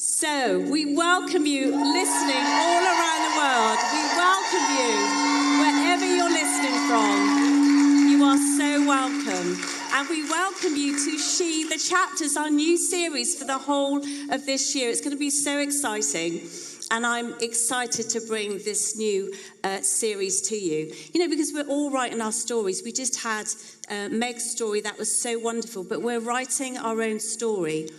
So, we welcome you listening all around the world. We welcome you wherever you're listening from. You are so welcome. And we welcome you to She, the Chapters, our new series for the whole of this year. It's going to be so exciting. And I'm excited to bring this new series to you. You know, because we're all writing our stories. We just had Meg's story that was so wonderful. But we're writing our own story.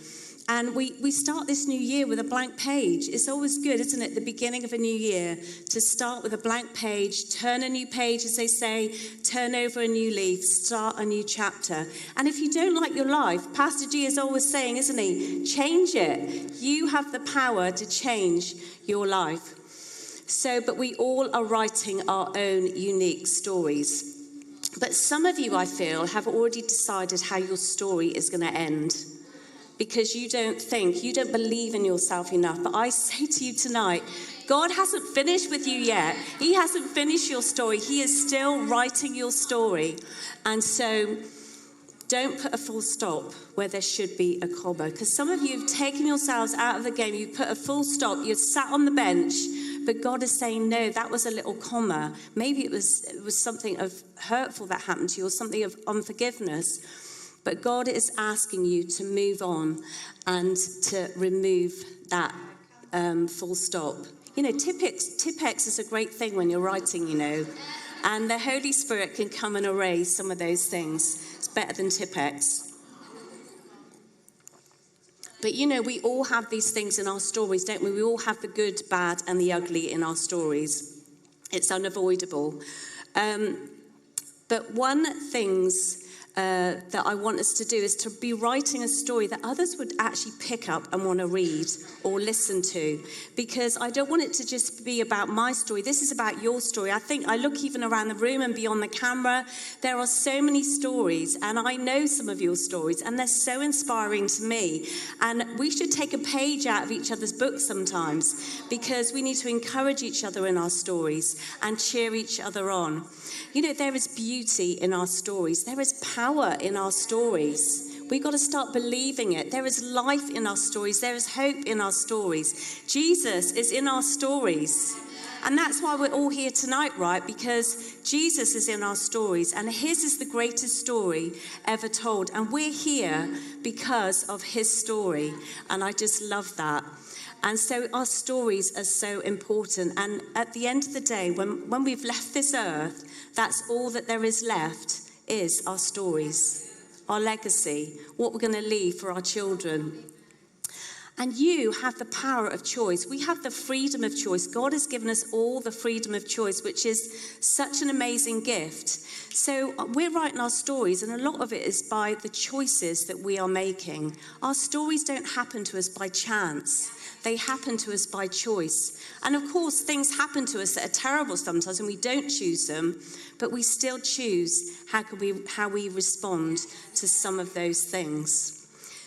And we start this new year with a blank page. It's always good, isn't it, the beginning of a new year, to start with a blank page, turn a new page, as they say, turn over a new leaf, start a new chapter. And if you don't like your life, Pastor G is always saying, isn't he, change it. You have the power to change your life. So, but we all are writing our own unique stories. But some of you, I feel, have already decided how your story is going to end. Because you don't believe in yourself enough. But I say to you tonight, God hasn't finished with you yet. He hasn't finished your story. He is still writing your story. And so don't put a full stop where there should be a comma. Because some of you have taken yourselves out of the game. You've put a full stop. You've sat on the bench. But God is saying, no, that was a little comma. Maybe it was something of hurtful that happened to you, or something of unforgiveness. But God is asking you to move on and to remove that full stop. You know, Tipp-Ex is a great thing when you're writing, you know. And the Holy Spirit can come and erase some of those things. It's better than Tipp-Ex. But, you know, we all have these things in our stories, don't we? We all have the good, bad, and the ugly in our stories. It's unavoidable. But one things that I want us to do is to be writing a story that others would actually pick up and want to read or listen to, because I don't want it to just be about my story. This is about your story. I look even around the room and beyond the camera. There are so many stories, and I know some of your stories, and they're so inspiring to me. And we should take a page out of each other's books sometimes, because we need to encourage each other in our stories and cheer each other on. You know, there is beauty in our stories. There is power in our stories. We've got to start believing it. There is life in our stories. There is hope in our stories. Jesus is in our stories. And that's why we're all here tonight, right? Because Jesus is in our stories. And his is the greatest story ever told. And we're here because of his story. And I just love that. And so our stories are so important. And at the end of the day, when we've left this earth, that's all that there is left, is our stories, our legacy, what we're going to leave for our children. And you have the power of choice. We have the freedom of choice. God has given us all the freedom of choice, which is such an amazing gift. So we're writing our stories, and a lot of it is by the choices that we are making. Our stories don't happen to us by chance. They happen to us by choice. And of course, things happen to us that are terrible sometimes, and we don't choose them, but we still choose how we respond to some of those things.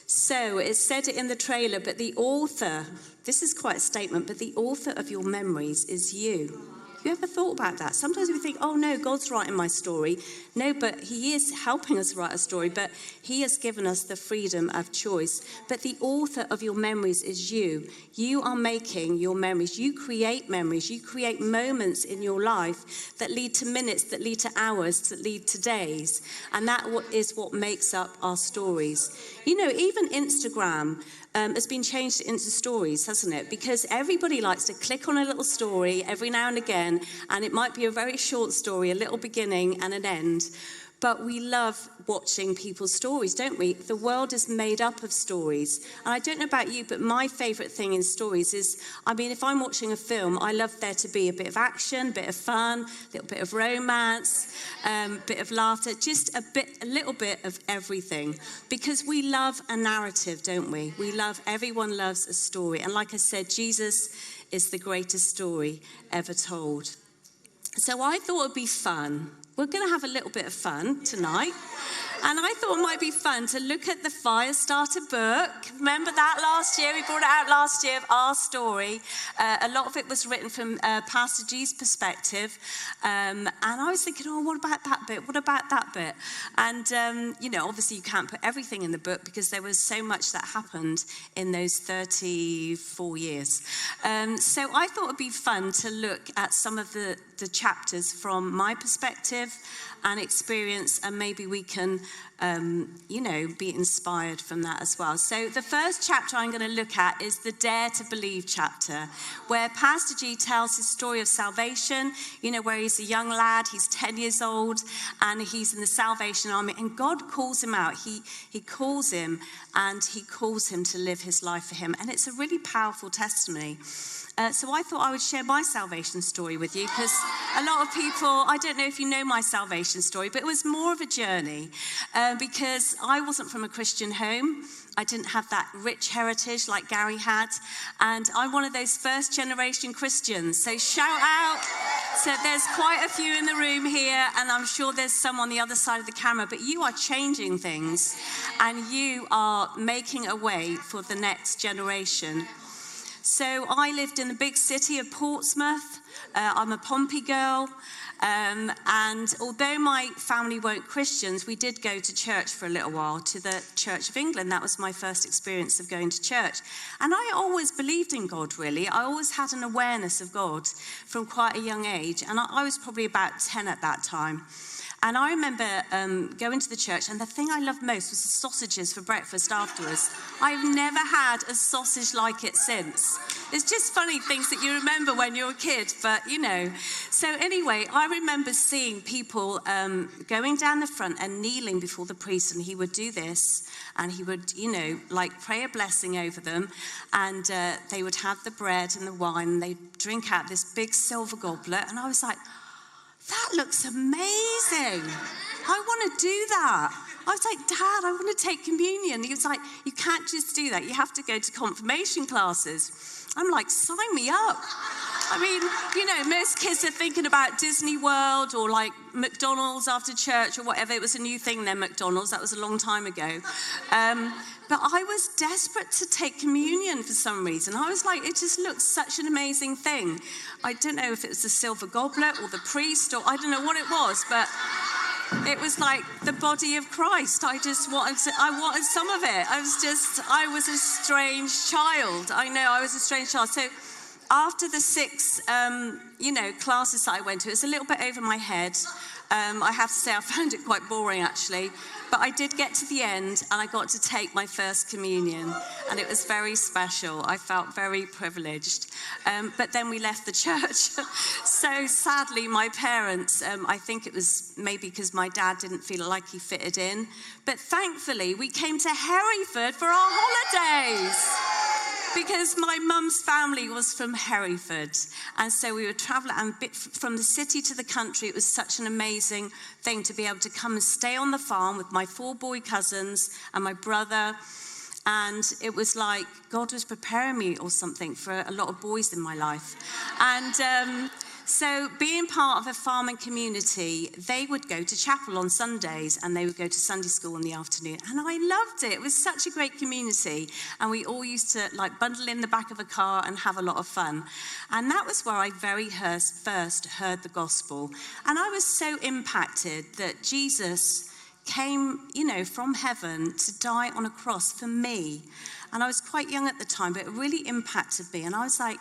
So it said it in the trailer, but the author, this is quite a statement, but the author of your memories is you. You ever thought about that? Sometimes we think, oh no, God's writing my story. No, but he is helping us write a story, but he has given us the freedom of choice. But the author of your memories is you. You are making your memories. You create memories. You create moments in your life that lead to minutes, that lead to hours, that lead to days. And that is what makes up our stories. You know, even Instagram has been changed into stories, hasn't it? Because everybody likes to click on a little story every now and again, and it might be a very short story, a little beginning and an end. But we love watching people's stories, don't we? The world is made up of stories. And I don't know about you, but my favourite thing in stories is, if I'm watching a film, I love there to be a bit of action, a bit of fun, a little bit of romance, a bit of laughter, just a little bit of everything. Because we love a narrative, don't we? Everyone loves a story. And like I said, Jesus is the greatest story ever told. So I thought it'd be fun. We're going to have a little bit of fun tonight. And I thought it might be fun to look at the Firestarter book. Remember that last year? We brought it out last year of our story. A lot of it was written from Pastor G's perspective. And I was thinking, oh, what about that bit? What about that bit? And, obviously you can't put everything in the book because there was so much that happened in those 34 years. So I thought it'd be fun to look at some of the chapters from my perspective and experience, and maybe we can, be inspired from that as well. So the first chapter I'm going to look at is the Dare to Believe chapter, where Pastor G tells his story of salvation, where he's a young lad, he's 10 years old, and he's in the Salvation Army, and God calls him out. He calls him, and he calls him to live his life for him. And it's a really powerful testimony. So I thought I would share my salvation story with you, because a lot of people, I don't know if you know my salvation story, but it was more of a journey because I wasn't from a Christian home. I didn't have that rich heritage like Gary had, and I'm one of those first generation Christians. So shout out. So there's quite a few in the room here, and I'm sure there's some on the other side of the camera, but you are changing things and you are making a way for the next generation. So I lived in the big city of Portsmouth. I'm a Pompey girl. And although my family weren't Christians, we did go to church for a little while, to the Church of England. That was my first experience of going to church. And I always believed in God, really. I always had an awareness of God from quite a young age. And I was probably about 10 at that time. And I remember going to the church, and the thing I loved most was the sausages for breakfast afterwards. I've never had a sausage like it since. It's just funny things that you remember when you're a kid, but So anyway, I remember seeing people going down the front and kneeling before the priest, and he would do this, and he would, pray a blessing over them, and they would have the bread and the wine, and they'd drink out this big silver goblet, and I was like, that looks amazing. I want to do that. I was like, Dad, I want to take communion. He was like, you can't just do that. You have to go to confirmation classes. I'm like, sign me up. I mean, most kids are thinking about Disney World or like McDonald's after church or whatever. It was a new thing then, McDonald's. That was a long time ago. But I was desperate to take communion for some reason. I was like, it just looks such an amazing thing. I don't know if it was the silver goblet or the priest, or I don't know what it was, but it was like the body of Christ. I wanted some of it. I was a strange child. I know, I was a strange child. So after the 6, classes that I went to, it was a little bit over my head. I have to say I found it quite boring, actually. But I did get to the end, and I got to take my first communion, and it was very special. I felt very privileged. But then we left the church. So sadly, my parents, I think it was maybe because my dad didn't feel like he fitted in, but thankfully we came to Hereford for our holidays. Because my mum's family was from Hereford, and so we would travel, and from the city to the country. It was such an amazing thing to be able to come and stay on the farm with my 4 boy cousins and my brother, and it was like God was preparing me or something for a lot of boys in my life. And so being part of a farming community, they would go to chapel on Sundays, and they would go to Sunday school in the afternoon. And I loved it. It was such a great community. And we all used to bundle in the back of a car and have a lot of fun. And that was where I first heard the gospel. And I was so impacted that Jesus came, from heaven to die on a cross for me. And I was quite young at the time, but it really impacted me. And I was like,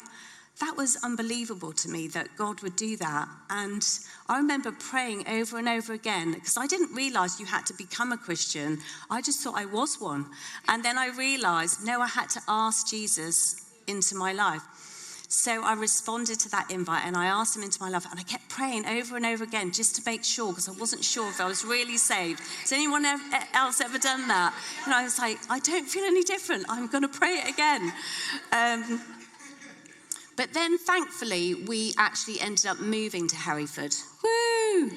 that was unbelievable to me that God would do that. And I remember praying over and over again, because I didn't realize you had to become a Christian. I just thought I was one. And then I realized, no, I had to ask Jesus into my life. So I responded to that invite, and I asked him into my life, and I kept praying over and over again just to make sure, because I wasn't sure if I was really saved. Has anyone else ever done that? And I was like, I don't feel any different. I'm going to pray it again. But then, thankfully, we actually ended up moving to Hereford. Woo!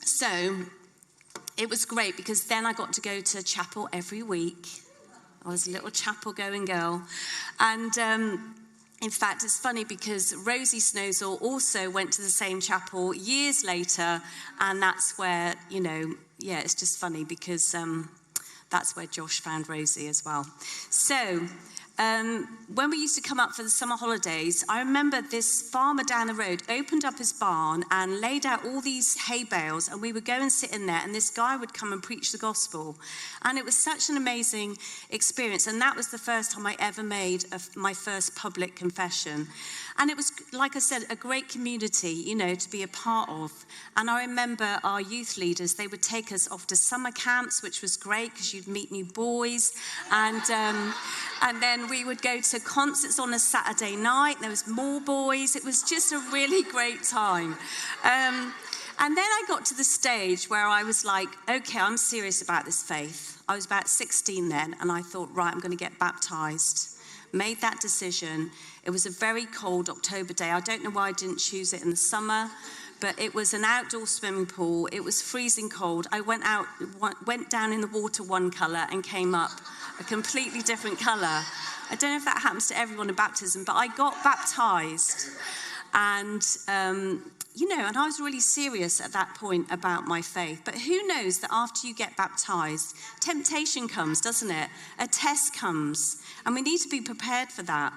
So it was great, because then I got to go to chapel every week. I was a little chapel-going girl. And In fact, it's funny because Rosie Snowsall also went to the same chapel years later, and that's where, it's just funny because that's where Josh found Rosie as well. So, when we used to come up for the summer holidays, I remember this farmer down the road opened up his barn and laid out all these hay bales, and we would go and sit in there, and this guy would come and preach the gospel. And it was such an amazing experience, and that was the first time I ever made my first public confession. And it was, like I said, a great community, to be a part of. And I remember our youth leaders, they would take us off to summer camps, which was great because you'd meet new boys. And then we would go to concerts on a Saturday night. There was more boys. It was just a really great time. And then I got to the stage where I was like, okay, I'm serious about this faith. I was about 16 then, and I thought, right, I'm going to get baptized. Made that decision. It was a very cold October day. I don't know why I didn't choose it in the summer, but it was an outdoor swimming pool. It was freezing cold. I went down in the water one colour and came up a completely different colour. I don't know if that happens to everyone in baptism, but I got baptized. And, and I was really serious at that point about my faith. But who knows that after you get baptized, temptation comes, doesn't it? A test comes. And we need to be prepared for that.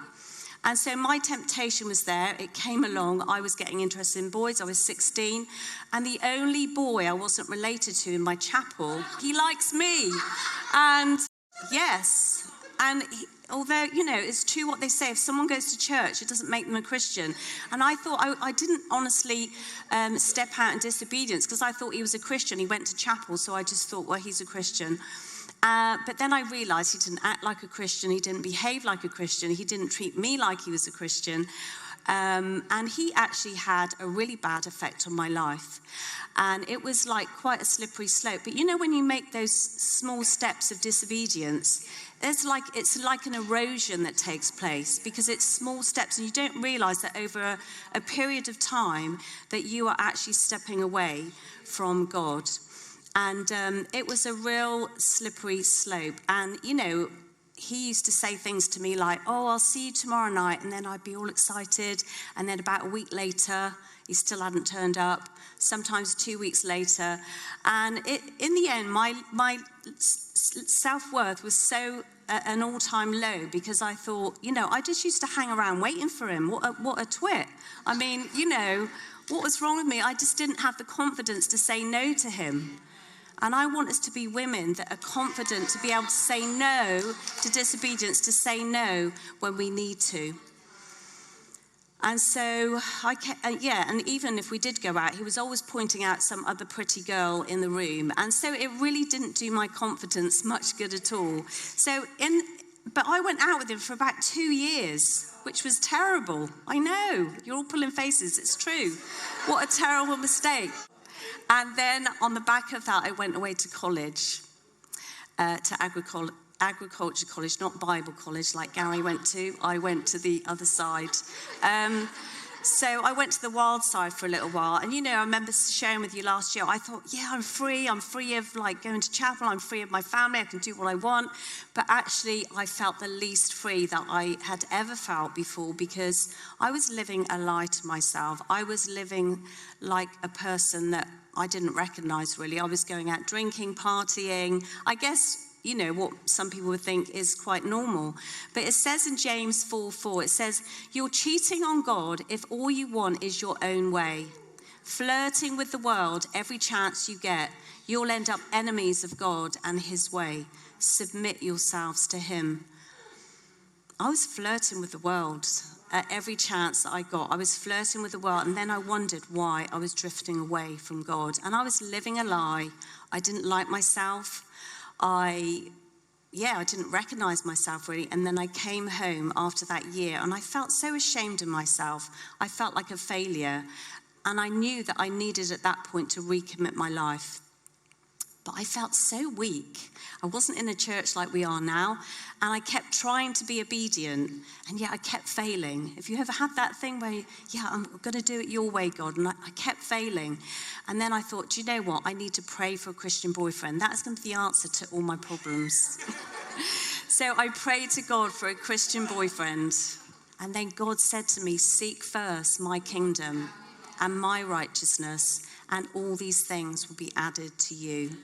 And so my temptation was there. It came along. I was getting interested in boys. I was 16. And the only boy I wasn't related to in my chapel, he likes me. And yes. And although, it's true what they say. If someone goes to church, it doesn't make them a Christian. And I thought, I didn't honestly step out in disobedience because I thought he was a Christian. He went to chapel, so I just thought, well, he's a Christian. But then I realized he didn't act like a Christian. He didn't behave like a Christian. He didn't treat me like he was a Christian. And he actually had a really bad effect on my life. And it was like quite a slippery slope. But when you make those small steps of disobedience, it's like an erosion that takes place because it's small steps, and you don't realize that over a period of time that you are actually stepping away from God. And it was a real slippery slope. And, he used to say things to me like, oh, I'll see you tomorrow night. And then I'd be all excited. And then about a week later, he still hadn't turned up. Sometimes 2 weeks later. And in the end, my self-worth was so an all-time low because I thought, I just used to hang around waiting for him. What a twit. I mean, what was wrong with me? I just didn't have the confidence to say no to him. And I want us to be women that are confident to be able to say no to disobedience, to say no when we need to. And so and even if we did go out, he was always pointing out some other pretty girl in the room. And so it really didn't do my confidence much good at all. But I went out with him for about 2 years, which was terrible. I know, you're all pulling faces, it's true. What a terrible mistake. And then on the back of that, I went away to college, to agriculture college, not Bible college like Gary went to. I went to the other side. So I went to the wild side for a little while. And, I remember sharing with you last year, I thought, I'm free. I'm free of going to chapel. I'm free of my family. I can do what I want. But actually, I felt the least free that I had ever felt before because I was living a lie to myself. I was living like a person that I didn't recognize, really. I was going out drinking, partying. I guess, what some people would think is quite normal. But it says in James 4:4, it says, you're cheating on God if all you want is your own way. Flirting with the world every chance you get, you'll end up enemies of God and his way. Submit yourselves to him. I was flirting with the world at every chance that I got. I was flirting with the world, and then I wondered why I was drifting away from God. And I was living a lie. I didn't like myself. I didn't recognize myself really. And then I came home after that year, and I felt so ashamed of myself. I felt like a failure. And I knew that I needed at that point to recommit my life. But I felt so weak. I wasn't in a church like we are now. And I kept trying to be obedient. And yet I kept failing. Have you ever had that thing where, I'm going to do it your way, God? And I kept failing. And then I thought, do you know what? I need to pray for a Christian boyfriend. That's going to be the answer to all my problems. So I prayed to God for a Christian boyfriend. And then God said to me, seek first my kingdom and my righteousness, and all these things will be added to you.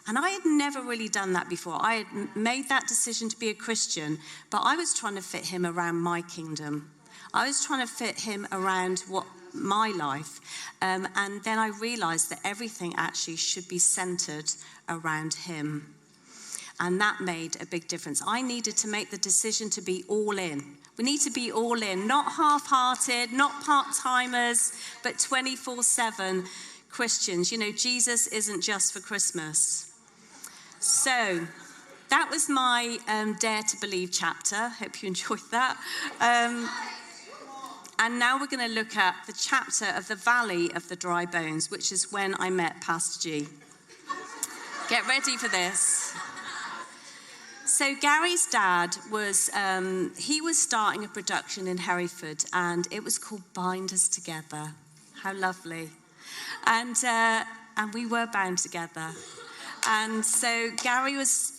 And I had never really done that before. I had made that decision to be a Christian, but I was trying to fit him around my kingdom. I was trying to fit him around my life. And then I realized that everything actually should be centered around him. And that made a big difference. I needed to make the decision to be all in. We need to be all in, not half-hearted, not part-timers, but 24/7 Christians. You know, Jesus isn't just for Christmas. So that was my Dare to Believe chapter. Hope you enjoyed that. And now we're going to look at the chapter of the Valley of the Dry Bones, which is when I met Pastor G. Get ready for this. So Gary's dad he was starting a production in Hereford, and it was called Bind Us Together. How lovely. And we were bound together. And so Gary was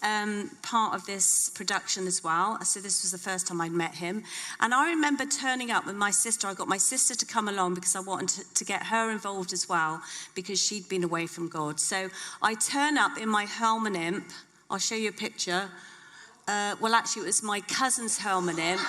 part of this production as well. So this was the first time I'd met him. And I remember turning up with my sister. I got my sister to come along because I wanted to get her involved as well, because she'd been away from God. So I turn up in my Hellman imp. I'll show you a picture. Well, actually, it was my cousin's Hellman imp.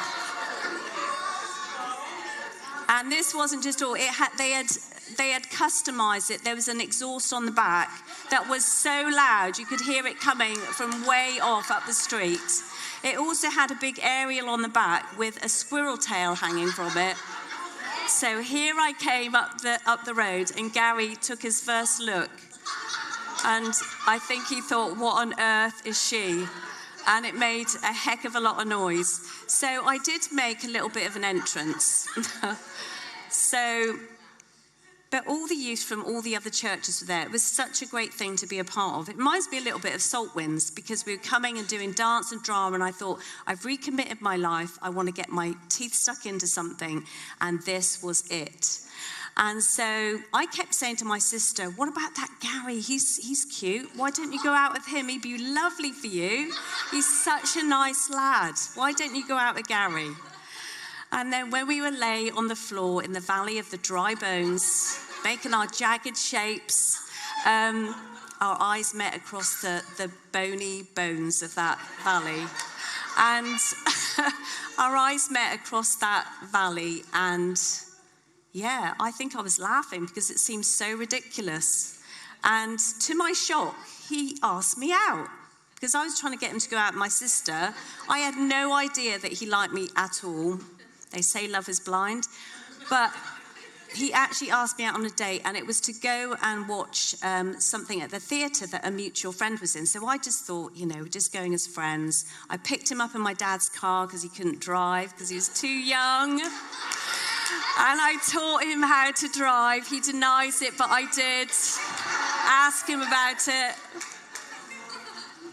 And this wasn't just all. They had customized it. There was an exhaust on the back that was so loud you could hear it coming from way off up the street. It also had a big aerial on the back with a squirrel tail hanging from it. So here I came up the road, and Gary took his first look. And I think he thought, what on earth is she? And it made a heck of a lot of noise. So I did make a little bit of an entrance. But all the youth from all the other churches were there. It was such a great thing to be a part of. It reminds me a little bit of Salt Winds, because we were coming and doing dance and drama, and I thought, I've recommitted my life. I want to get my teeth stuck into something, and this was it. And so I kept saying to my sister, what about that Gary? He's cute. Why don't you go out with him? He'd be lovely for you. He's such a nice lad. Why don't you go out with Gary? And then when we were lay on the floor in the Valley of the Dry Bones, making our jagged shapes, our eyes met across the bony bones of that valley. And our eyes met across that valley, and yeah, I think I was laughing because it seemed so ridiculous. And to my shock, he asked me out, because I was trying to get him to go out with my sister. I had no idea that he liked me at all. They say love is blind. But he actually asked me out on a date, and it was to go and watch something at the theatre that a mutual friend was in. So I just thought, just going as friends. I picked him up in my dad's car because he couldn't drive, because he was too young. And I taught him how to drive. He denies it, but I did ask him about it.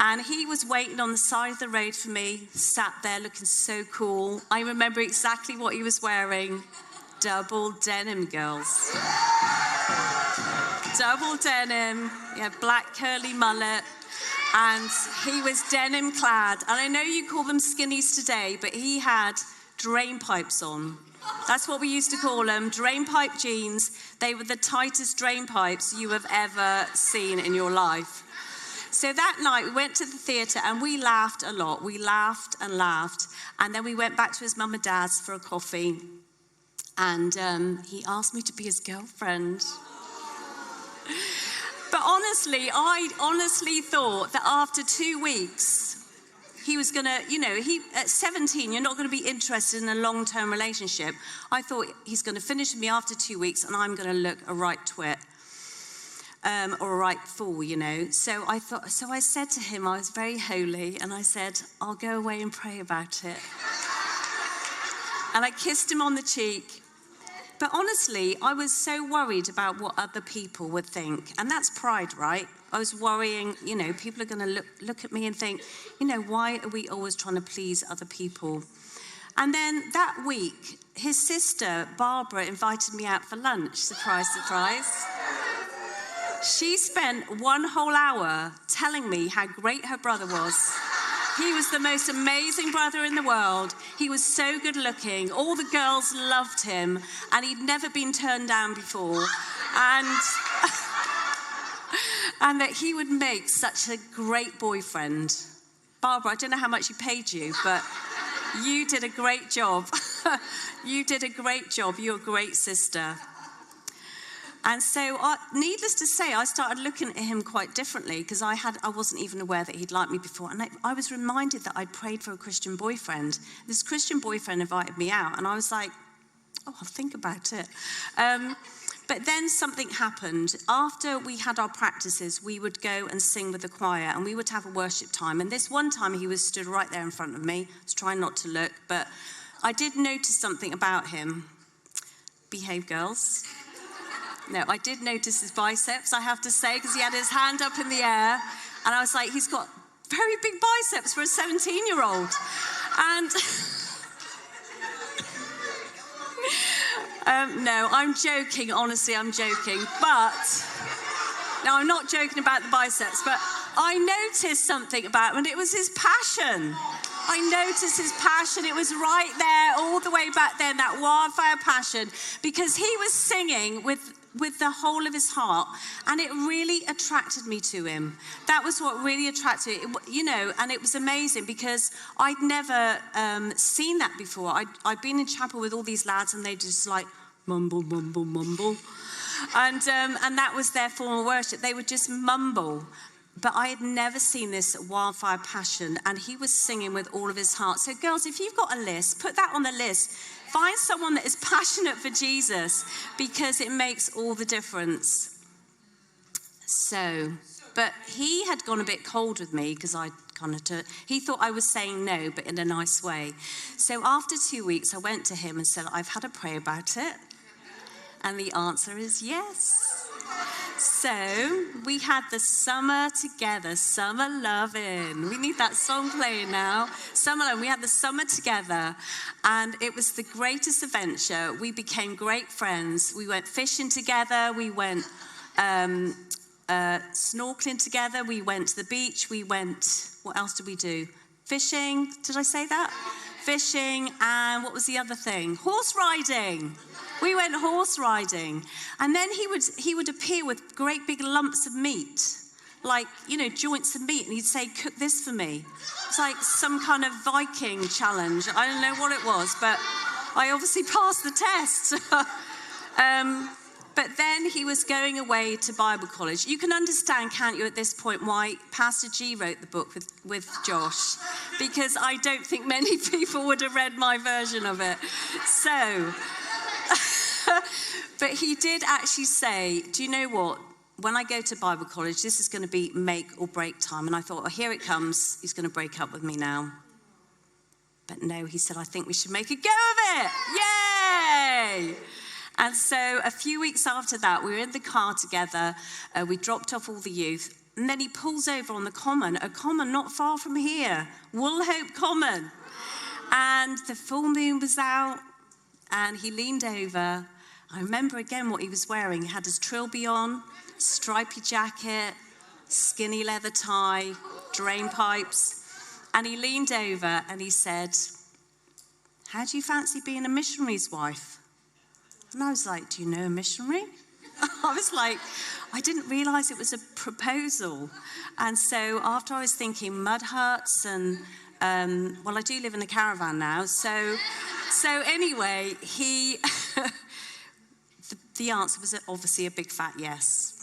And he was waiting on the side of the road for me, sat there looking so cool. I remember exactly what he was wearing. Double denim, girls. Double denim. He had black curly mullet. And he was denim clad. And I know you call them skinnies today, but he had drain pipes on. That's what we used to call them, drain pipe jeans. They were the tightest drain pipes you have ever seen in your life. So that night we went to the theatre and we laughed a lot. We laughed and laughed. And then we went back to his mum and dad's for a coffee. And he asked me to be his girlfriend. But honestly, I honestly thought that after 2 weeks, he was going to, at 17, you're not going to be interested in a long-term relationship. I thought he's going to finish with me after 2 weeks, and I'm going to look a right twit. Or a right fool, So I said to him, I was very holy, and I said, I'll go away and pray about it. And I kissed him on the cheek. But honestly, I was so worried about what other people would think. And that's pride, right? I was worrying, people are going to look at me and think, why are we always trying to please other people? And then that week, his sister, Barbara, invited me out for lunch. Surprise, surprise. She spent 1 whole hour telling me how great her brother was, He was the most amazing brother in the world. He was so good looking. All the girls loved him, and he'd never been turned down before. And that he would make such a great boyfriend. Barbara, I don't know how much he paid you, but you did a great job. You did a great job. You're a great sister. And so, needless to say, I started looking at him quite differently because I wasn't even aware that he'd liked me before. And I was reminded that I'd prayed for a Christian boyfriend. This Christian boyfriend invited me out, and I was like, oh, I'll think about it. But then something happened. After we had our practices, we would go and sing with the choir, and we would have a worship time. And this one time, he was stood right there in front of me. I was trying not to look, but I did notice something about him. Behave, girls. No, I did notice his biceps, I have to say, because he had his hand up in the air. And I was like, he's got very big biceps for a 17-year-old. And no, I'm joking. Honestly, I'm joking. But, no, I'm not joking about the biceps. But I noticed something about him, and it was his passion. I noticed his passion. It was right there, all the way back then, that wildfire passion, because he was singing with the whole of his heart, and it really attracted me to him. That was what really attracted me, and it was amazing because I'd never seen that before. I'd been in chapel with all these lads, and they just like mumble, mumble, mumble, and that was their form of worship. They would just mumble. But I had never seen this wildfire passion, and he was singing with all of his heart. So girls, if you've got a list, put that on the list. Find someone that is passionate for Jesus, because it makes all the difference. So, but he had gone a bit cold with me because he thought I was saying no, but in a nice way. So after 2 weeks, I went to him and said, I've had a pray about it. And the answer is yes. So we had the summer together, summer loving. We need that song playing now. Summer loving. We had the summer together, and it was the greatest adventure. We became great friends. We went fishing together. We went snorkeling together. We went to the beach. We went, what else did we do? Fishing. Did I say that? Fishing, and what was the other thing? Horse riding. We went horse riding, and then he would appear with great big lumps of meat, like, joints of meat, and he'd say, cook this for me. It's like some kind of Viking challenge. I don't know what it was, but I obviously passed the test. But then he was going away to Bible college. You can understand, can't you, at this point, why Pastor G wrote the book with Josh, because I don't think many people would have read my version of it. So... But he did actually say, do you know what? When I go to Bible college, this is going to be make or break time. And I thought, oh, here it comes. He's going to break up with me now. But no, he said, I think we should make a go of it. Yay! And so a few weeks after that, we were in the car together. We dropped off all the youth. And then he pulls over on the common, a common not far from here, Woolhope Common. And the full moon was out, and he leaned over. I remember again what he was wearing. He had his trilby on, stripy jacket, skinny leather tie, drain pipes. And he leaned over and he said, how do you fancy being a missionary's wife? And I was like, do you know a missionary? I was like, I didn't realize it was a proposal. And so after I was thinking mud huts and, well, I do live in a caravan now. So anyway, the answer was obviously a big fat yes.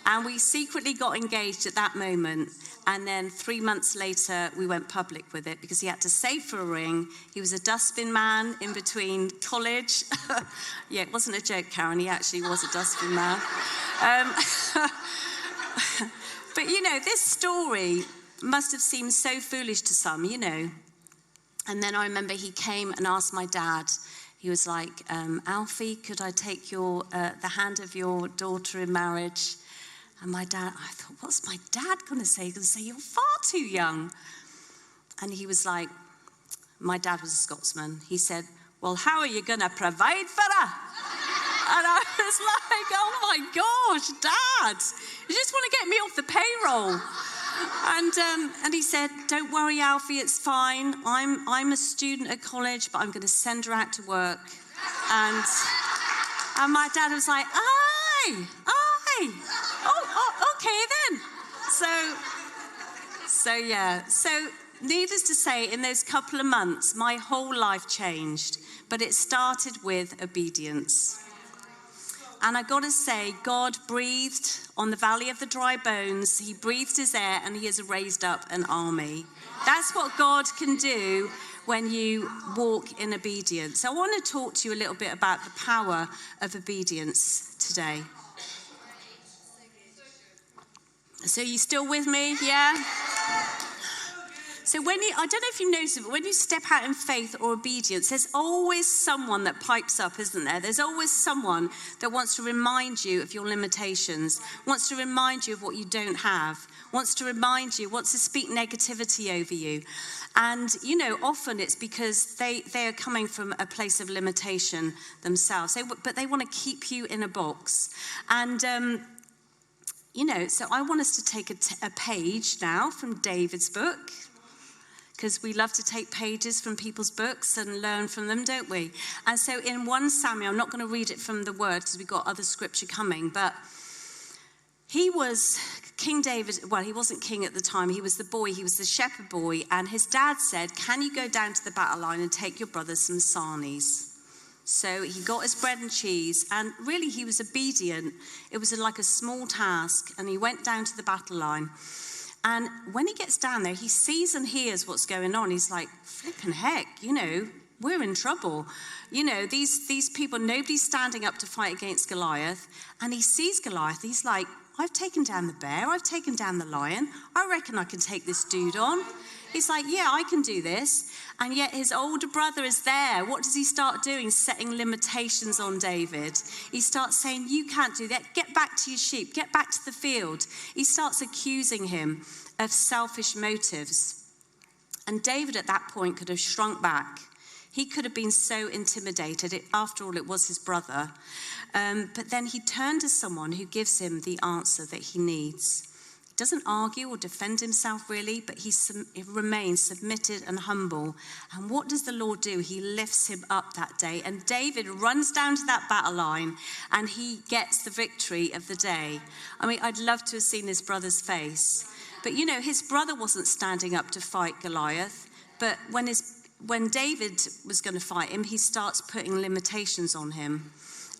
And we secretly got engaged at that moment. And then 3 months later, we went public with it because he had to save for a ring. He was a dustbin man in between college. Yeah, it wasn't a joke, Karen. He actually was a dustbin man. But, this story must have seemed so foolish to some, And then I remember he came and asked my dad. He was like, Alfie, could I take the hand of your daughter in marriage? And my dad, I thought, what's my dad going to say? He's going to say, you're far too young. And he was like, my dad was a Scotsman. He said, well, how are you going to provide for her? And I was like, oh my gosh, Dad, you just want to get me off the payroll. And he said, don't worry, Alfie, it's fine. I'm a student at college, but I'm going to send her out to work. And my dad was like, aye. Oh, okay then. So needless to say, in those couple of months, my whole life changed. But it started with obedience. And I got to say, God breathed on the valley of the dry bones. He breathed his air and he has raised up an army. That's what God can do when you walk in obedience. So I want to talk to you a little bit about the power of obedience today. So you still with me? Yeah? So I don't know if you noticed it, but when you step out in faith or obedience, there's always someone that pipes up, isn't there? There's always someone that wants to remind you of your limitations, wants to remind you of what you don't have, wants to speak negativity over you. And, often it's because they are coming from a place of limitation themselves, but they want to keep you in a box. And, so I want us to take a page now from David's book, because we love to take pages from people's books and learn from them, don't we? And so in 1 Samuel, I'm not going to read it from the word because we've got other scripture coming, but he was King David. Well, he wasn't king at the time. He was the boy. He was the shepherd boy. And his dad said, can you go down to the battle line and take your brother some sarnies? So he got his bread and cheese, and really he was obedient. It was like a small task, and he went down to the battle line. And when he gets down there, he sees and hears what's going on. He's like, flipping heck, we're in trouble. These people, nobody's standing up to fight against Goliath. And he sees Goliath. He's like, I've taken down the bear. I've taken down the lion. I reckon I can take this dude on. He's like, yeah, I can do this. And yet his older brother is there. What does he start doing? Setting limitations on David. He starts saying, you can't do that. Get back to your sheep. Get back to the field. He starts accusing him of selfish motives. And David at that point could have shrunk back. He could have been so intimidated. After all, it was his brother. But then he turned to someone who gives him the answer that he needs. He doesn't argue or defend himself really, but he remains submitted and humble. And what does the Lord do? He lifts him up that day. And David runs down to that battle line and he gets the victory of the day. I mean, I'd love to have seen his brother's face. But his brother wasn't standing up to fight Goliath. But when David was going to fight him, he starts putting limitations on him.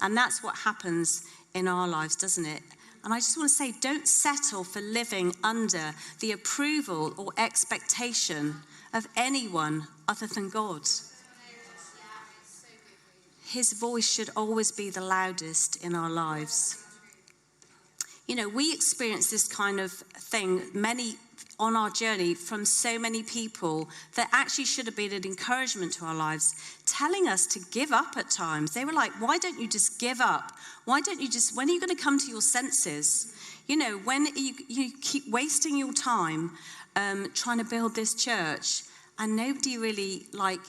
And that's what happens in our lives, doesn't it? And I just want to say, don't settle for living under the approval or expectation of anyone other than God. His voice should always be the loudest in our lives. We experience this kind of thing on our journey from so many people that actually should have been an encouragement to our lives, telling us to give up at times. They were like, why don't you just give up? When are you going to come to your senses? When you keep wasting your time trying to build this church and nobody really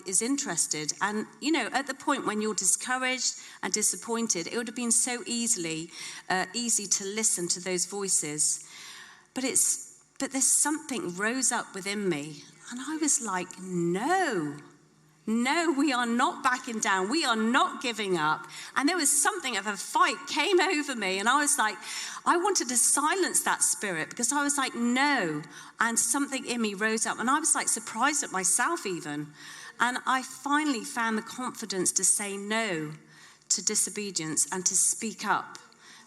is interested. And, at the point when you're discouraged and disappointed, it would have been so easy to listen to those voices. But there's something rose up within me. And I was like, no, we are not backing down. We are not giving up. And there was something of a fight came over me. And I was like, I wanted to silence that spirit because I was like, no. And something in me rose up. And I was surprised at myself even. And I finally found the confidence to say no to disobedience and to speak up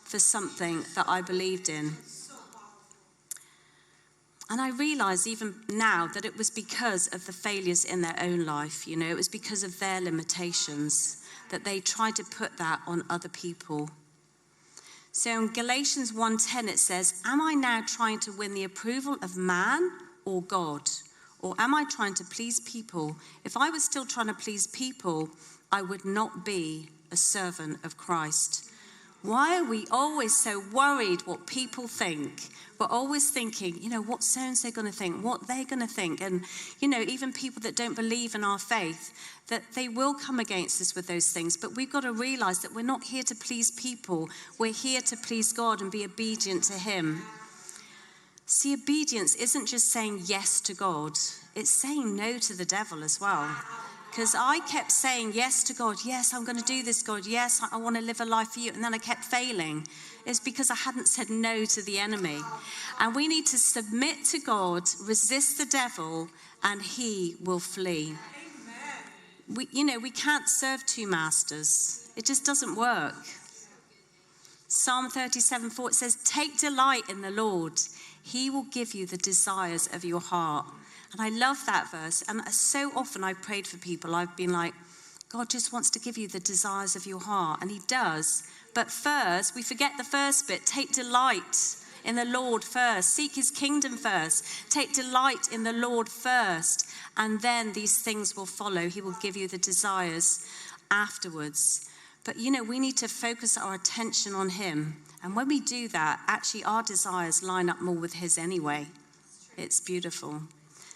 for something that I believed in. And I realize even now that it was because of the failures in their own life. It was because of their limitations that they tried to put that on other people. So in Galatians 1:10 it says, am I now trying to win the approval of man or God? Or am I trying to please people? If I was still trying to please people, I would not be a servant of Christ. Why are we always so worried what people think? We're always thinking, what so-and-so going to think, what they're going to think. And, even people that don't believe in our faith, that they will come against us with those things. But we've got to realize that we're not here to please people. We're here to please God and be obedient to him. See, obedience isn't just saying yes to God. It's saying no to the devil as well. Because I kept saying yes to God. Yes, I'm going to do this, God. Yes, I want to live a life for you. And then I kept failing. It's because I hadn't said no to the enemy. And we need to submit to God, resist the devil, and he will flee. We can't serve two masters. It just doesn't work. Psalm 37:4, it says, take delight in the Lord. He will give you the desires of your heart. And I love that verse. And so often I've prayed for people. I've been like, God just wants to give you the desires of your heart. And he does. But first, we forget the first bit. Take delight in the Lord first. Seek his kingdom first. Take delight in the Lord first. And then these things will follow. He will give you the desires afterwards. But, we need to focus our attention on him. And when we do that, actually our desires line up more with his anyway. It's beautiful.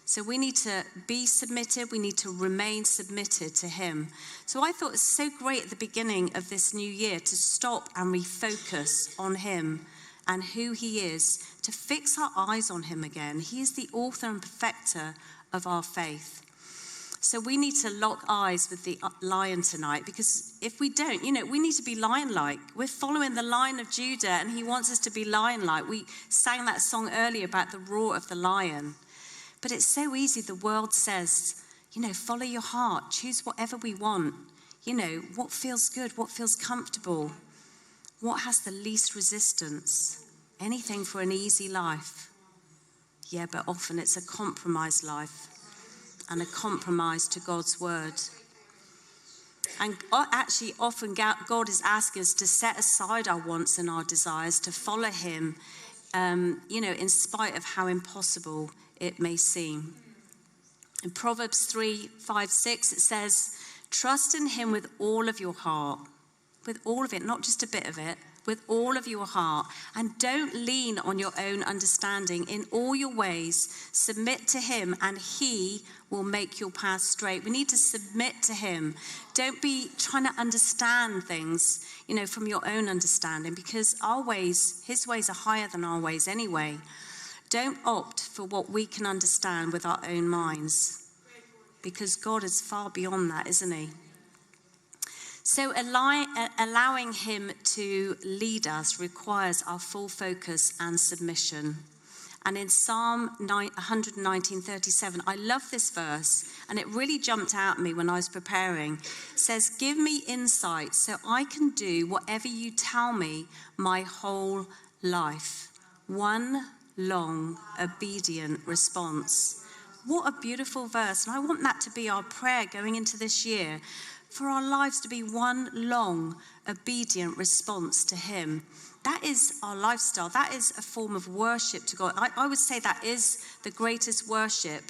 So we need to be submitted. We need to remain submitted to him. So I thought it's so great at the beginning of this new year to stop and refocus on him and who he is, to fix our eyes on him again. He is the author and perfecter of our faith. So we need to lock eyes with the lion tonight, because if we don't, we need to be lion-like. We're following the Lion of Judah, and he wants us to be lion-like. We sang that song earlier about the roar of the lion. But it's so easy. The world says, follow your heart. Choose whatever we want. What feels good, what feels comfortable, what has the least resistance. Anything for an easy life. Yeah, but often it's a compromised life. And a compromise to God's word. And actually, often God is asking us to set aside our wants and our desires to follow him, in spite of how impossible it may seem. In Proverbs 3:5-6, it says, trust in him with all of your heart, with all of it, not just a bit of it, with all of your heart, and don't lean on your own understanding. In all your ways, submit to him, and he will make your path straight. We need to submit to him. Don't be trying to understand things, from your own understanding, because his ways are higher than our ways anyway. Don't opt for what we can understand with our own minds, because God is far beyond that, isn't he? So allowing him to lead us requires our full focus and submission. And in Psalm 119:37, I love this verse, and it really jumped out at me when I was preparing. It says, give me insight so I can do whatever you tell me my whole life. One long, obedient response. What a beautiful verse. And I want that to be our prayer going into this year, for our lives to be one long, obedient response to him. That is our lifestyle. That is a form of worship to God. I would say that is the greatest worship,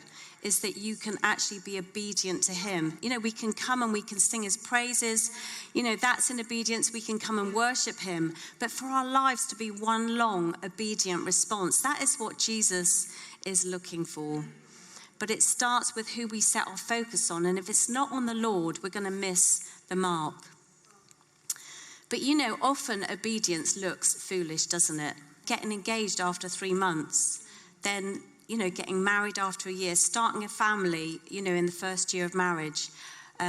is that you can actually be obedient to him. We can come and we can sing his praises. That's in obedience. We can come and worship him. But for our lives to be one long, obedient response, that is what Jesus is looking for. But it starts with who we set our focus on. And if it's not on the Lord, we're going to miss the mark. But often obedience looks foolish, doesn't it? Getting engaged after 3 months, then, getting married after a year, starting a family, in the first year of marriage,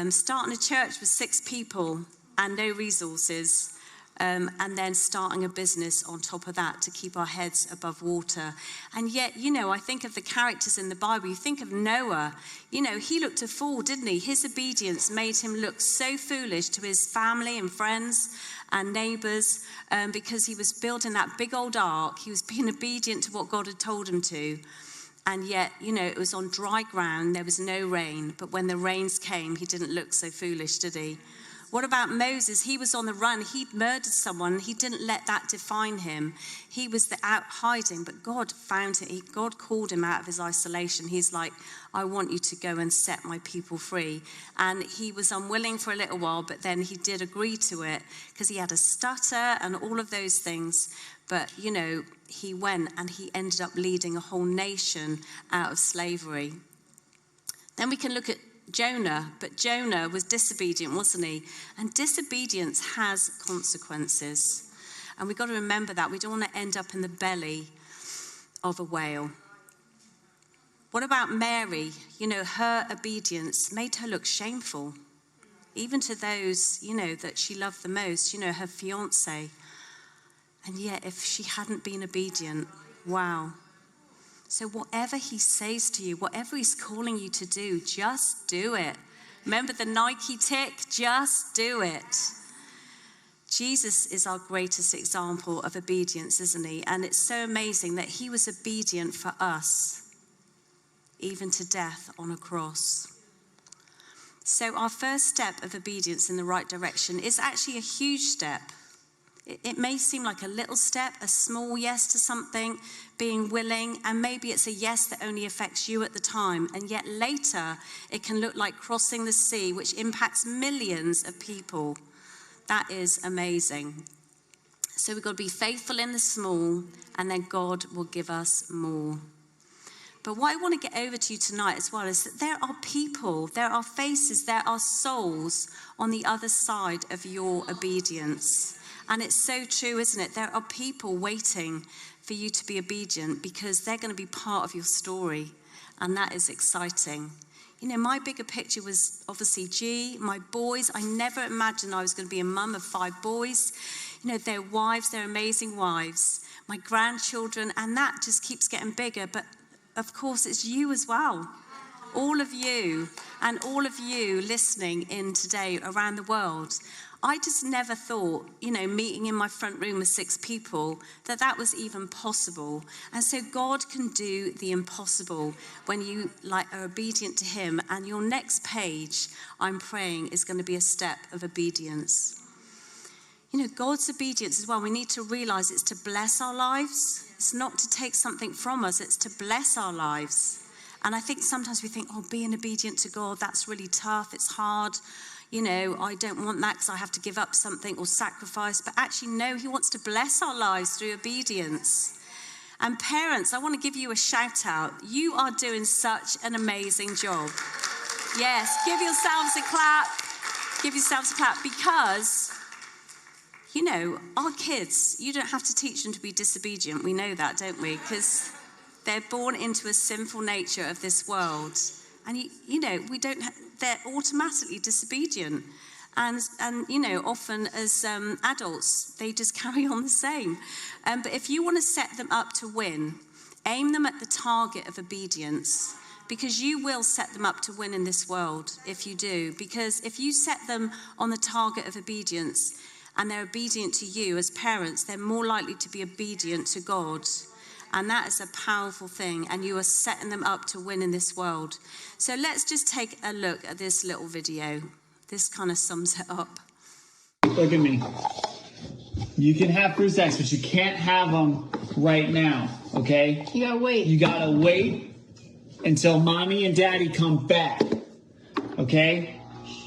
starting a church with 6 people and no resources, and then starting a business on top of that to keep our heads above water. And yet, I think of the characters in the Bible. You think of Noah. He looked a fool, didn't he? His obedience made him look so foolish to his family and friends and neighbors, because he was building that big old ark. He was being obedient to what God had told him to. And yet, it was on dry ground. There was no rain. But when the rains came, he didn't look so foolish, did he? What about Moses? He was on the run. He'd murdered someone. He didn't let that define him. He was out hiding, but God found him. God called him out of his isolation. He's like, I want you to go and set my people free. And he was unwilling for a little while, but then he did agree to it because he had a stutter and all of those things. But, he went and he ended up leading a whole nation out of slavery. Then we can look at Jonah, but Jonah was disobedient, wasn't he? And disobedience has consequences. And we've got to remember that. We don't want to end up in the belly of a whale. What about Mary? You know, her obedience made her look shameful, even to those, you know, that she loved the most, you know, her fiancé. And yet, if she hadn't been obedient, wow. So whatever he says to you, whatever he's calling you to do, just do it. Remember the Nike tick? Just do it. Jesus is our greatest example of obedience, isn't he? And it's so amazing that he was obedient for us, even to death on a cross. So our first step of obedience in the right direction is actually a huge step. It may seem like a little step, a small yes to something, being willing, and maybe it's a yes that only affects you at the time, and yet later it can look like crossing the sea, which impacts millions of people. That is amazing. So we've got to be faithful in the small, and then God will give us more. But what I want to get over to you tonight as well is that there are people, there are faces, there are souls on the other side of your obedience. And it's so true, isn't it? There are people waiting for you to be obedient because they're going to be part of your story. And that is exciting. You know, my bigger picture was obviously G, my boys. I never imagined I was going to be a mum of 5 boys. You know, their wives, their amazing wives, my grandchildren, and that just keeps getting bigger. But of course, it's you as well. All of you, and all of you listening in today around the world. I just never thought, you know, meeting in my front room with 6 people, that was even possible. And so God can do the impossible when you are obedient to him. And your next page, I'm praying, is going to be a step of obedience. You know, God's obedience as well, we need to realize it's to bless our lives. It's not to take something from us, it's to bless our lives. And I think sometimes we think, oh, being obedient to God, that's really tough, it's hard. You know, I don't want that because I have to give up something or sacrifice. But actually, no, he wants to bless our lives through obedience. And parents, I want to give you a shout out. You are doing such an amazing job. Yes, give yourselves a clap. Give yourselves a clap because, you know, our kids, you don't have to teach them to be disobedient. We know that, don't we? Because they're born into a sinful nature of this world. And, you know, they're automatically disobedient. And you know, often as adults, they just carry on the same. But if you want to set them up to win, aim them at the target of obedience. Because you will set them up to win in this world if you do. Because if you set them on the target of obedience and they're obedient to you as parents, they're more likely to be obedient to God. And that is a powerful thing. And you are setting them up to win in this world. So let's just take a look at this little video. This kind of sums it up. Look at me. You can have fruit snacks, but you can't have them right now, okay? You gotta wait. You gotta wait until mommy and daddy come back, okay?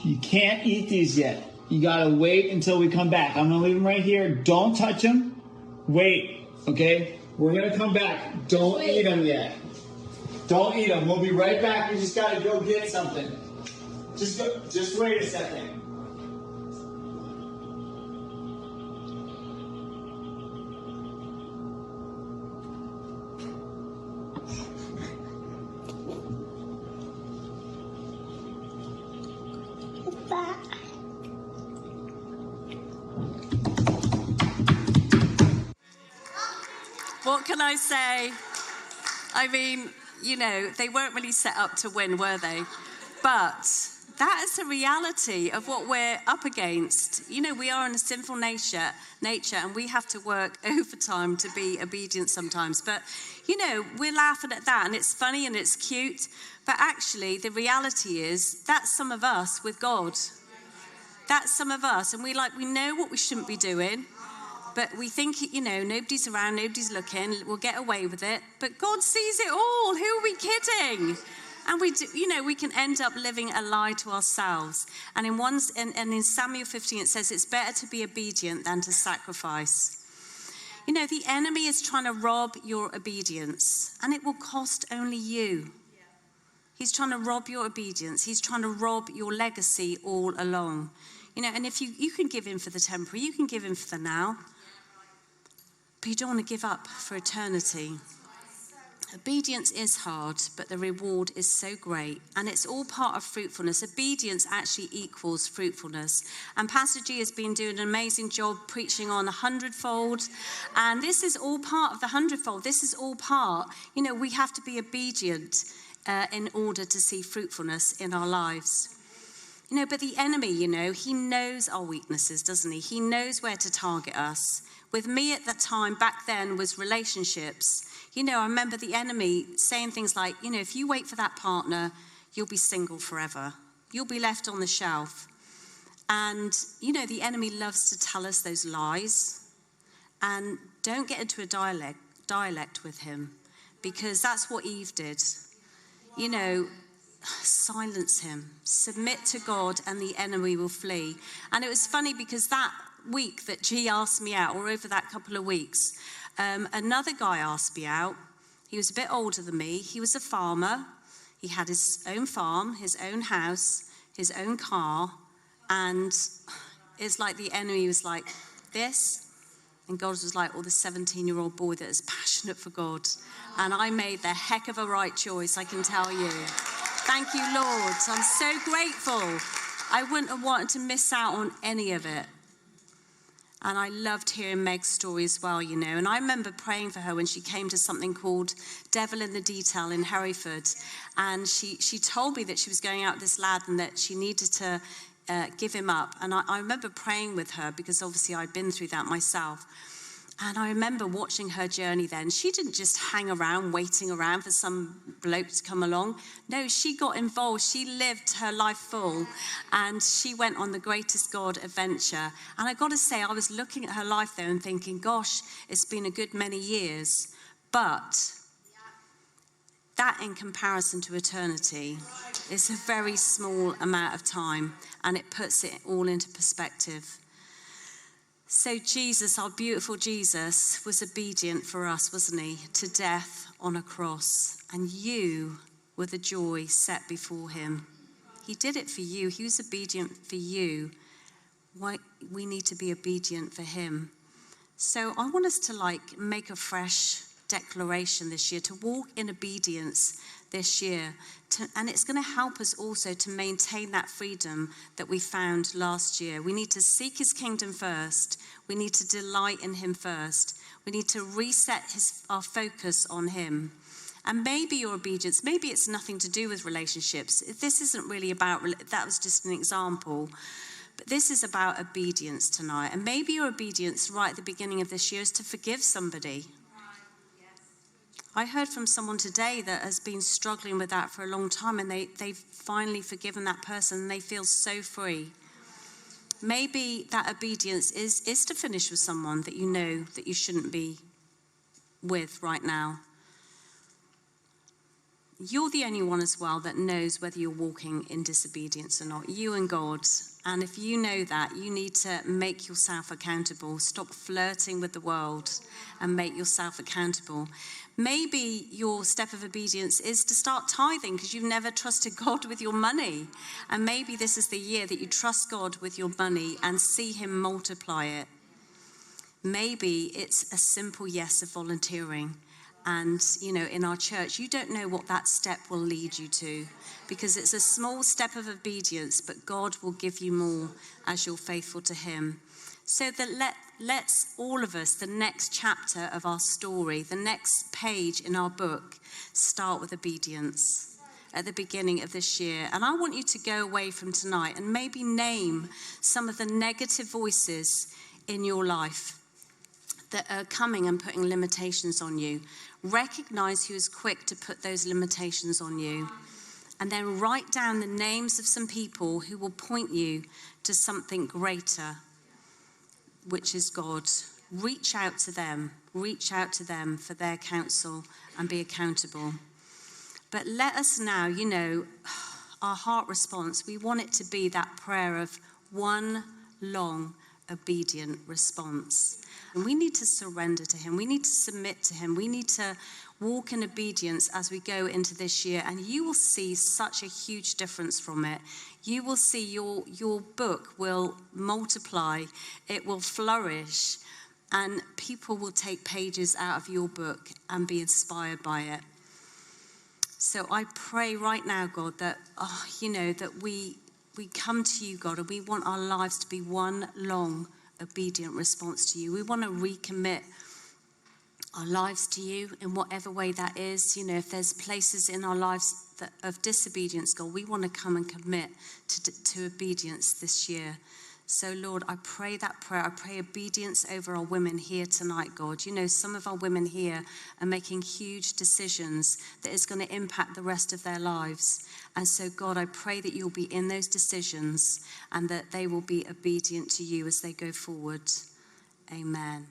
You can't eat these yet. You gotta wait until we come back. I'm gonna leave them right here. Don't touch them. Wait, okay? We're gonna come back. Don't eat them yet. Don't eat them. We'll be right back. We just gotta go get something. Just wait a second. What can I say? I mean, you know, they weren't really set up to win, were they? But that is the reality of what we're up against. You know, we are in a sinful nature, and we have to work overtime to be obedient sometimes. But, you know, we're laughing at that, and it's funny and it's cute. But actually, the reality is that's some of us with God. That's some of us, and we know what we shouldn't be doing. But we think, you know, nobody's around, nobody's looking, we'll get away with it. But God sees it all. Who are we kidding? And we do, you know, we can end up living a lie to ourselves. And in Samuel 15, it says it's better to be obedient than to sacrifice. You know, the enemy is trying to rob your obedience, and it will cost only you. He's trying to rob your obedience. He's trying to rob your legacy all along. You know, and if you can give in for the temporary, you can give in for the now. But you don't want to give up for eternity. Obedience is hard, but the reward is so great. And it's all part of fruitfulness. Obedience actually equals fruitfulness. And Pastor G has been doing an amazing job preaching on 100-fold. And this is all part of the 100-fold. This is all part. We have to be obedient in order to see fruitfulness in our lives. But the enemy, he knows our weaknesses, doesn't he? He knows where to target us. With me at that time, back then, was relationships. I remember the enemy saying things like, if you wait for that partner, you'll be single forever. You'll be left on the shelf. And, the enemy loves to tell us those lies. And don't get into a dialect with him, because that's what Eve did. Silence him, submit to God, and the enemy will flee. And it was funny because that week that G asked me out, or over that couple of weeks, another guy asked me out. He was a bit older than me. He was a farmer. He had his own farm, his own house, his own car. And it's like the enemy was like, this. And God was like, the 17-year-old boy that is passionate for God. And I made the heck of a right choice, I can tell you. Thank you, Lord. I'm so grateful. I wouldn't have wanted to miss out on any of it. And I loved hearing Meg's story as well, And I remember praying for her when she came to something called Devil in the Detail in Hereford. And she told me that she was going out with this lad and that she needed to give him up. And I remember praying with her because obviously I'd been through that myself. And I remember watching her journey then. She didn't just hang around, waiting around for some bloke to come along. No, she got involved. She lived her life full. And she went on the greatest God adventure. And I got to say, I was looking at her life there and thinking, gosh, it's been a good many years. But that in comparison to eternity is a very small amount of time. And it puts it all into perspective. So Jesus, our beautiful Jesus, was obedient for us, wasn't he? To death on a cross. And you were the joy set before him. He did it for you. He was obedient for you. Why we need to be obedient for him. So I want us to make a fresh declaration this year, to walk in obedience this year. And it's going to help us also to maintain that freedom that we found last year. We need to seek his kingdom first. We need to delight in him first. We need to reset our focus on him. And maybe your obedience, maybe it's nothing to do with relationships. This isn't really about, that was just an example. But this is about obedience tonight. And maybe your obedience right at the beginning of this year is to forgive somebody. I heard from someone today that has been struggling with that for a long time, and they've finally forgiven that person and they feel so free. Maybe that obedience is to finish with someone that you know that you shouldn't be with right now. You're the only one as well that knows whether you're walking in disobedience or not, you and God. And if you know that, you need to make yourself accountable. Stop flirting with the world and make yourself accountable. Maybe your step of obedience is to start tithing because you've never trusted God with your money. And maybe this is the year that you trust God with your money and see him multiply it. Maybe it's a simple yes of volunteering. And, in our church, you don't know what that step will lead you to because it's a small step of obedience, but God will give you more as you're faithful to him. So that let's all of us, the next chapter of our story, the next page in our book, start with obedience at the beginning of this year. And I want you to go away from tonight and maybe name some of the negative voices in your life that are coming and putting limitations on you. Recognize who is quick to put those limitations on you. And then write down the names of some people who will point you to something greater, which is God. Reach out to them for their counsel and be accountable. But let us now, our heart response, we want it to be that prayer of one long, obedient response. And we need to surrender to him. We need to submit to him. We need to walk in obedience as we go into this year. And you will see such a huge difference from it. You will see your book will multiply. It will flourish. And people will take pages out of your book and be inspired by it. So I pray right now, God, that, that we come to you, God, and we want our lives to be one long obedient response to you. We want to recommit our lives to you in whatever way that is. If there's places in our lives of disobedience, God, we want to come and commit to obedience this year. So, Lord, I pray that prayer. I pray obedience over our women here tonight, God. Some of our women here are making huge decisions that is going to impact the rest of their lives. And so, God, I pray that you'll be in those decisions and that they will be obedient to you as they go forward. Amen.